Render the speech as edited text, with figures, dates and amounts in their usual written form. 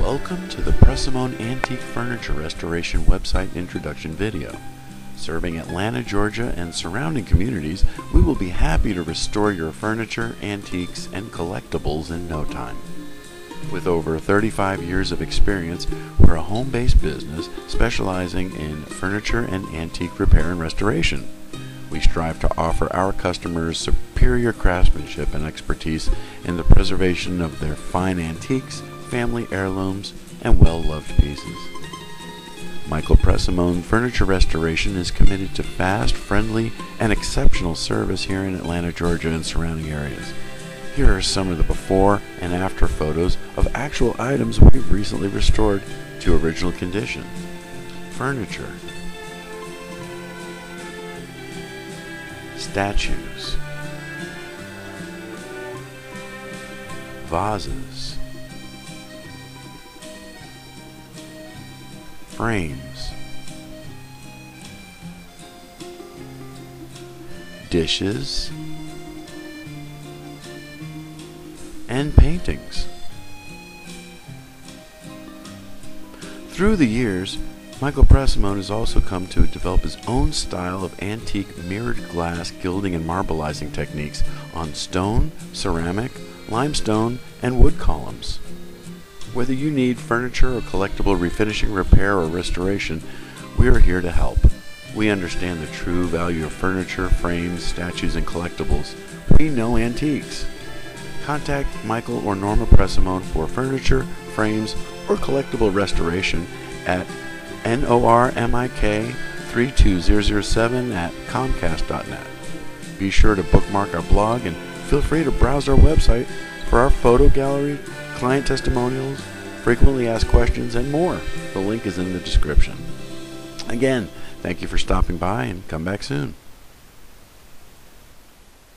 Welcome to the Pressimone Antique Furniture Restoration website introduction video. Serving Atlanta, Georgia and surrounding communities, we will be happy to restore your furniture, antiques, and collectibles in no time. With over 35 years of experience, we're a home-based business specializing in furniture and antique repair and restoration. We strive to offer our customers superior craftsmanship and expertise in the preservation of their fine antiques, family heirlooms, and well-loved pieces. Michael Pressimone Furniture Restoration is committed to fast, friendly, and exceptional service here in Atlanta, Georgia and surrounding areas. Here are some of the before and after photos of actual items we've recently restored to original condition. Furniture, statues, vases, frames, dishes, and paintings. Through the years, Michael Pressimone has also come to develop his own style of antique mirrored glass gilding and marbleizing techniques on stone, ceramic, limestone, and wood columns. Whether you need furniture or collectible refinishing, repair, or restoration, we are here to help. We understand the true value of furniture, frames, statues, and collectibles. We know antiques. Contact Michael or Norma Pressimone for furniture, frames, or collectible restoration at normik3207@comcast.net. Be sure to bookmark our blog and feel free to browse our website for our photo gallery, client testimonials, frequently asked questions, and more. The link is in the description. Again, thank you for stopping by and come back soon.